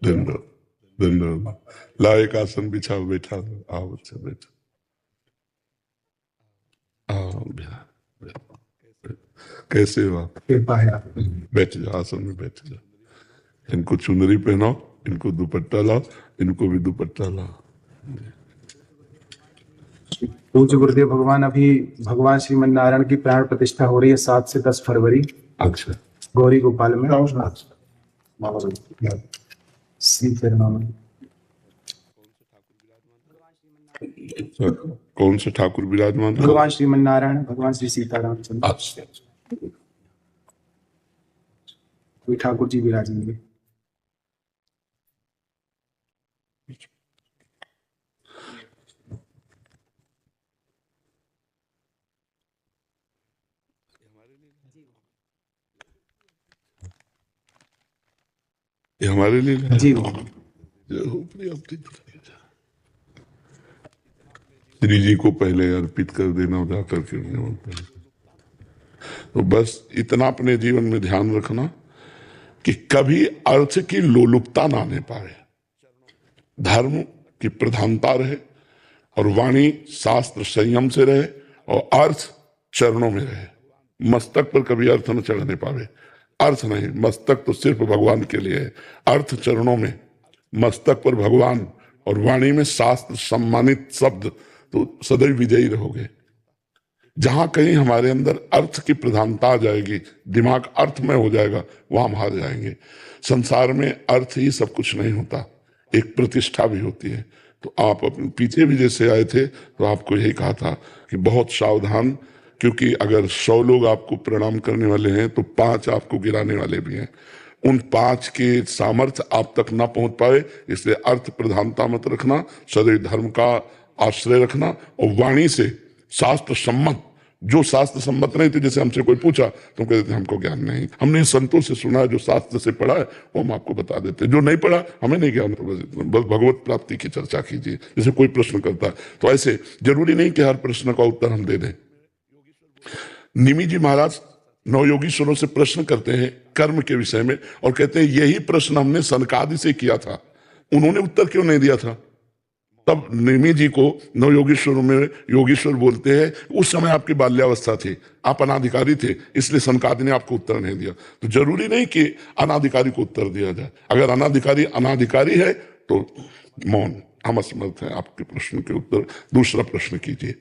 धन्यवाद धन्यवाद। ला एक आसन बिछाओ, बैठा आओ बच्चा बैठो। कैसे हो आप? बैठ जाओ, आसन में बैठ जाओ। इनको चुनरी पहनाओ, इनको दुपट्टा लाओ, इनको भी दुपट्टा लाओ। पूज्य गुरुदेव भगवान, अभी भगवान श्रीमन नारायण की प्राण प्रतिष्ठा हो रही है 7 से 10 फरवरी। अच्छा, गौरी गोपाल में। कौन से ठाकुर विराजमान? भगवान श्रीमन नारायण, भगवान श्री सीताराम चंद्र। अच्छा, कोई ठाकुर जी विराजेंगे। ये हमारे लिए जी श्री जी को पहले अर्पित कर देना जाकर के। तो बस इतना अपने जीवन में ध्यान रखना कि कभी अर्थ की लोलुपता ना आने पाए, धर्म की प्रधानता रहे और वाणी शास्त्र संयम से रहे और अर्थ चरणों में रहे। मस्तक पर कभी अर्थ न चढ़ने पावे। अर्थ नहीं, मस्तक तो सिर्फ भगवान के लिए है, अर्थ चरणों में, मस्तक पर भगवान और वाणी में शास्त्र सम्मानित शब्द, तो सदैव विजयी रहोगे। जहां कहीं हमारे अंदर अर्थ की प्रधानता आ जाएगी, दिमाग अर्थ में हो जाएगा, वहां हम हार जाएंगे। संसार में अर्थ ही सब कुछ नहीं होता, एक प्रतिष्ठा भी होती है। तो आप अपने पीछे भी जैसे आए थे तो आपको यही कहा था कि बहुत सावधान, क्योंकि अगर 100 लोग आपको प्रणाम करने वाले हैं तो 5 आपको गिराने वाले भी हैं। उन 5 के सामर्थ्य आप तक ना पहुंच पाए, इसलिए अर्थ प्रधानता मत रखना, सदैव धर्म का आश्रय रखना और वाणी से शास्त्र सम्मत, जो शास्त्र सम्मत नहीं थे, जैसे हमसे कोई पूछा तो कहते थे हमको ज्ञान नहीं, हमने संतों से सुना है, जो शास्त्र से पढ़ा है वो हम आपको बता देते, जो नहीं पढ़ा हमें नहीं ज्ञान, बस भगवत प्राप्ति की चर्चा कीजिए। जैसे कोई प्रश्न करता है तो ऐसे जरूरी नहीं कि हर प्रश्न का उत्तर हम दे दें। निमि जी महाराज नवयोगीश्वरों से प्रश्न करते हैं कर्म के विषय में और कहते हैं यही प्रश्न हमने सनकादि से किया था, उन्होंने उत्तर क्यों नहीं दिया था? तब निमि जी को नवयोगीश्वरों में योगीश्वर बोलते हैं, उस समय आपकी बाल्यावस्था थी, आप अनाधिकारी थे, इसलिए सनकादि ने आपको उत्तर नहीं दिया। तो जरूरी नहीं कि अनाधिकारी को उत्तर दिया जाए। अगर अनाधिकारी है तो मौन, हम असमर्थ हैं आपके प्रश्न के उत्तर। दूसरा प्रश्न कीजिए।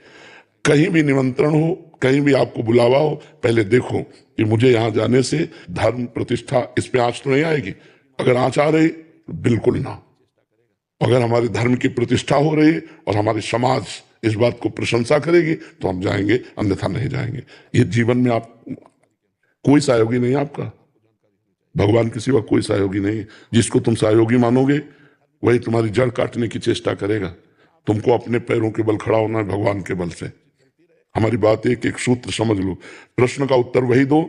कहीं भी निमंत्रण हो, कहीं भी आपको बुलावा हो, पहले देखो कि मुझे यहां जाने से धर्म प्रतिष्ठा इस पे आंच तो नहीं आएगी। अगर आंच आ रही तो बिल्कुल ना। अगर हमारे धर्म की प्रतिष्ठा हो रही है और हमारी समाज इस बात को प्रशंसा करेगी तो हम जाएंगे, अन्यथा नहीं जाएंगे। ये जीवन में आप कोई सहयोगी नहीं है आपका, भगवान के सिवा कोई सहयोगी नहीं है। जिसको तुम सहयोगी मानोगे वही तुम्हारी जड़ काटने की चेष्टा करेगा। तुमको अपने पैरों के बल खड़ा होना है, भगवान के बल से। हमारी बात एक एक सूत्र समझ लो। प्रश्न का उत्तर वही दो,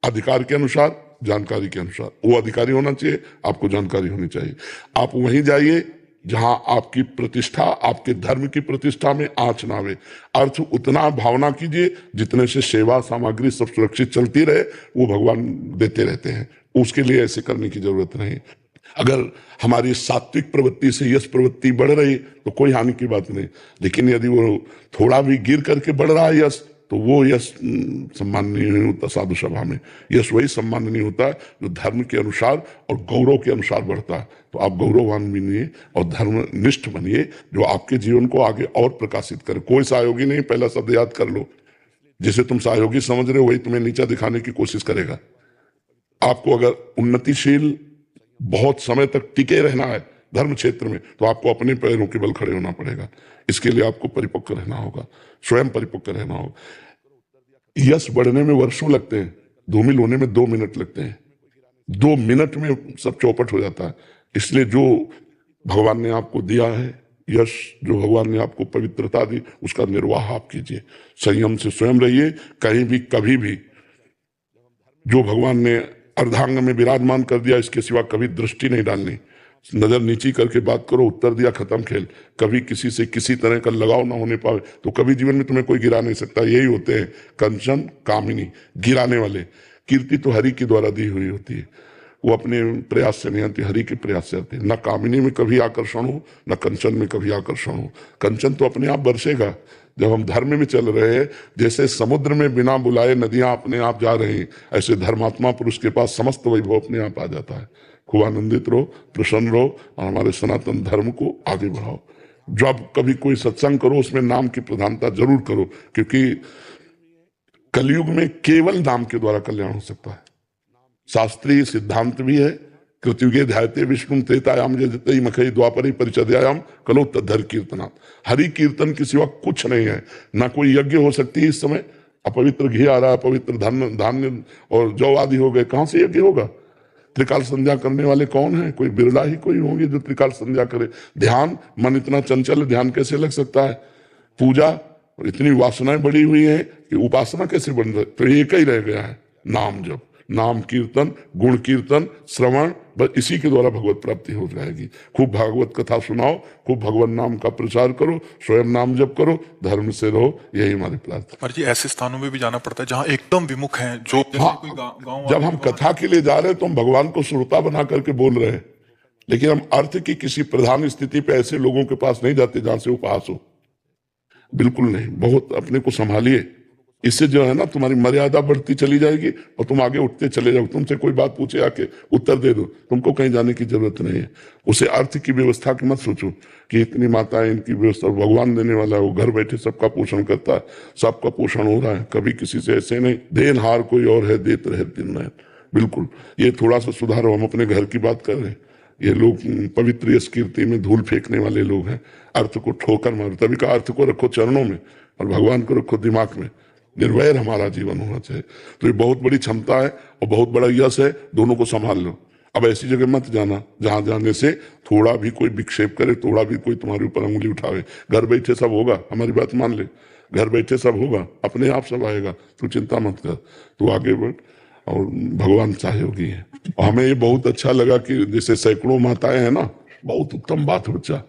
अधिकार के अनुसार, जानकारी के अनुसार। वो अधिकारी होना चाहिए, आपको जानकारी होनी चाहिए। आप वहीं जाइए जहां आपकी प्रतिष्ठा, आपके धर्म की प्रतिष्ठा में आंच ना आवे। अर्थ उतना भावना कीजिए जितने से सेवा सामग्री सब सुरक्षित चलती रहे, वो भगवान देते रहते हैं। उसके लिए ऐसे करने की जरूरत नहीं। अगर हमारी सात्विक प्रवृत्ति से यश प्रवृत्ति बढ़ रही तो कोई हानि की बात नहीं, लेकिन यदि वो थोड़ा भी गिर करके बढ़ रहा है यश, तो वो यश सम्माननीय नहीं होता। साधु सभा में यश वही सम्माननीय होता है जो धर्म के अनुसार और गौरव के अनुसार बढ़ता है। तो आप गौरववान बनिए और धर्मनिष्ठ बनिए, जो आपके जीवन को आगे और प्रकाशित करे। कोई सहयोगी नहीं, पहला शब्द याद कर लो। जिसे तुम सहयोगी समझ रहे हो वही तुम्हें नीचा दिखाने की कोशिश करेगा। आपको अगर उन्नतिशील बहुत समय तक टिके रहना है धर्म क्षेत्र में, तो आपको अपने पैरों के बल खड़े होना पड़ेगा। इसके लिए आपको परिपक्व रहना होगा, स्वयं परिपक्व रहना होगा। यश बढ़ने में वर्षों लगते हैं, धूमिल होने में 2 मिनट लगते हैं। 2 मिनट में सब चौपट हो जाता है। इसलिए जो भगवान ने आपको दिया है यश, जो भगवान ने आपको पवित्रता दी, उसका निर्वाह आप कीजिए। संयम से स्वयं रहिए। कहीं भी कभी भी जो भगवान ने अर्धांग में विराजमान कर दिया, इसके सिवा कभी दृष्टि नहीं डालनी। नजर नीची करके बात करो, उत्तर दिया, खत्म खेल। कभी किसी से किसी तरह का लगाव ना होने पाए तो कभी जीवन में तुम्हें कोई गिरा नहीं सकता। यही होते हैं कंचन कामिनी, गिराने वाले। कीर्ति तो हरि के द्वारा दी हुई होती है। वो अपने प्रयास से नहीं आती, हरि के प्रयास से आती है। न कामिनी में कभी आकर्षण हो, न कंचन में कभी आकर्षण हो। कंचन तो अपने आप बरसेगा जब हम धर्म में चल रहे हैं। जैसे समुद्र में बिना बुलाए नदियां अपने आप जा रही हैं, ऐसे धर्मात्मा पुरुष के पास समस्त वैभव अपने आप आ जाता है। खूब आनंदित रहो, प्रसन्न रहो और हमारे सनातन धर्म को आगे बढ़ाओ। जब कभी कोई सत्संग करो उसमें नाम की प्रधानता जरूर करो, क्योंकि कलयुग में केवल नाम के द्वारा कल्याण हो सकता है। शास्त्रीय सिद्धांत भी है, कृतयुगे ध्यायते विष्णु त्रेतायाम जयते मखई द्वापरे परिचर्यायाम कलो तद्धर कीर्तनात्। हरि कीर्तन के सिवा कुछ नहीं है। ना कोई यज्ञ हो सकती है इस समय, अपवित्र घी आ रहा है, अपवित्र धान्य और जौ आदि हो गए, कहां से यज्ञ होगा? त्रिकाल संध्या करने वाले कौन है? कोई बिरला ही कोई होंगे जो त्रिकाल संध्या करे। ध्यान, मन इतना चंचल, ध्यान कैसे लग सकता है? पूजा, और इतनी वासनाएं बढ़ी हुई हैं कि उपासना कैसे बन रही? तो एक ही रह गया है, नाम जप, नाम कीर्तन, गुण कीर्तन, श्रवण, बस इसी के द्वारा भगवत प्राप्ति हो जाएगी। खूब भागवत कथा सुनाओ, खूब भगवान नाम का प्रचार करो, स्वयं नाम जप करो, धर्म से रहो, यही हमारी प्रार्थना। पर जी ऐसे स्थानों में भी जाना पड़ता है जहाँ एकदम विमुख हैं, जो हाँ, कोई गाँव जब हम कथा के लिए जा रहे हैं तो हम भगवान को श्रोता बना करके बोल रहे हैं, लेकिन हम अर्थ की किसी प्रधान स्थिति पे ऐसे लोगों के पास नहीं जाते जहां से उपहास हो। बिल्कुल नहीं। बहुत अपने को संभालिए, इससे जो है ना तुम्हारी मर्यादा बढ़ती चली जाएगी और तुम आगे उठते चले जाओ। तुमसे कोई बात पूछे आके उत्तर दे दो, तुमको कहीं जाने की जरूरत नहीं है। उसे अर्थ की व्यवस्था की मत सोचो कि इतनी माताएं, इनकी व्यवस्था, भगवान देने वाला है, वो घर बैठे सबका पोषण करता है, सबका पोषण हो रहा है। कभी किसी से ऐसे नहीं, देनहार कोई और है, देत रहे दिन रात। बिल्कुल, ये थोड़ा सा सुधारो। हम अपने घर की बात कर रहे हैं, ये लोग पवित्र यश कीर्ति में धूल फेंकने वाले लोग हैं। अर्थ को ठोकर मारो, तभी का अर्थ को रखो चरणों में और भगवान को रखो दिमाग में। निर्वैर हमारा जीवन होना चाहिए। तो ये बहुत बड़ी क्षमता है और बहुत बड़ा यश है, दोनों को संभाल लो। अब ऐसी जगह मत जाना जहां जाने से थोड़ा भी कोई विक्षेप करे, थोड़ा भी कोई तुम्हारे ऊपर अंगुली उठावे। घर बैठे सब होगा, हमारी बात मान ले, घर बैठे सब होगा, अपने आप सब आएगा, तू चिंता मत कर, तू आगे बढ़ और भगवान सहयोगी है। और हमें ये बहुत अच्छा लगा कि जैसे सैकड़ों माताएं हैं ना, बहुत उत्तम बात है बच्चा।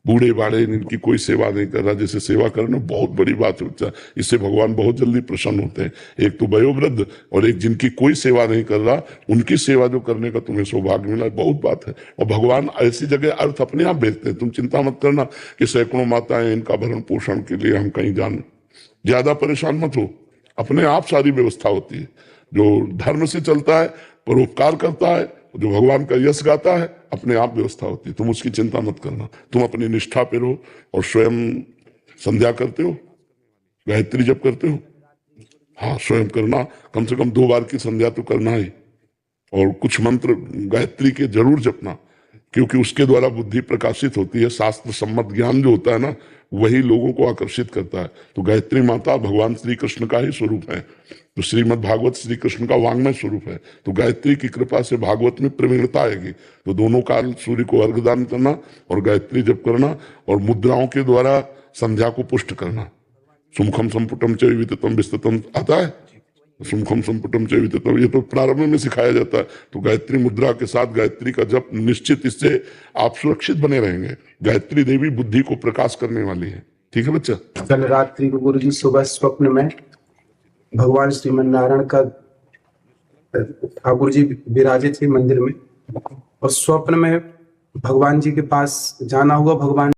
बूढ़े बाड़े इनकी कोई सेवा नहीं कर रहा, जैसे सेवा करना बहुत बड़ी बात है बच्चा। इससे भगवान बहुत जल्दी प्रसन्न होते हैं। एक तो वयोवृद्ध और एक जिनकी कोई सेवा नहीं कर रहा, उनकी सेवा जो करने का तुम्हें सौभाग्य मिला, बहुत बात है। और भगवान ऐसी जगह अर्थ अपने आप भेजते हैं। तुम चिंता मत करना कि सैकड़ों माताएं, इनका भरण पोषण के लिए हम कहीं जान, ज्यादा परेशान मत हो, अपने आप सारी व्यवस्था होती है। जो धर्म से चलता है, परोपकार करता है, जो भगवान का यश गाता है, अपने आप व्यवस्था होती है। तुम उसकी चिंता मत करना, तुम अपनी निष्ठा पे रहो। और स्वयं संध्या करते हो, गायत्री जप करते हो? हाँ, स्वयं करना, कम से कम 2 बार की संध्या तो करना ही। और कुछ मंत्र गायत्री के जरूर जपना, क्योंकि उसके द्वारा बुद्धि प्रकाशित होती है। शास्त्र सम्मत ज्ञान जो होता है ना, वही लोगों को आकर्षित करता है। तो गायत्री माता भगवान श्री कृष्ण का ही स्वरूप है। तो श्रीमद् भागवत श्री कृष्ण का वांग्मय स्वरूप है। तो गायत्री की कृपा से भागवत में प्रवीणता आएगी। तो दोनों काल सूर्य को अर्घ दान करना और गायत्री जप करना और मुद्राओं के द्वारा संध्या को पुष्ट करना। सुमुखम संपुटम च विततम विस्ततम आता है, सुमुखम संपुटम च विततम, ये तो प्रारंभ में सिखाया जाता है। तो गायत्री मुद्रा के साथ गायत्री का जप निश्चित, इससे आप सुरक्षित बने रहेंगे। गायत्री देवी बुद्धि को प्रकाश करने वाली है। ठीक है बच्चा? कल रात्रि को गुरुजी सुबह स्वप्न में भगवान श्रीमन नारायण का ठाकुर जी विराजित थे मंदिर में, और स्वप्न में भगवान जी के पास जाना हुआ। भगवान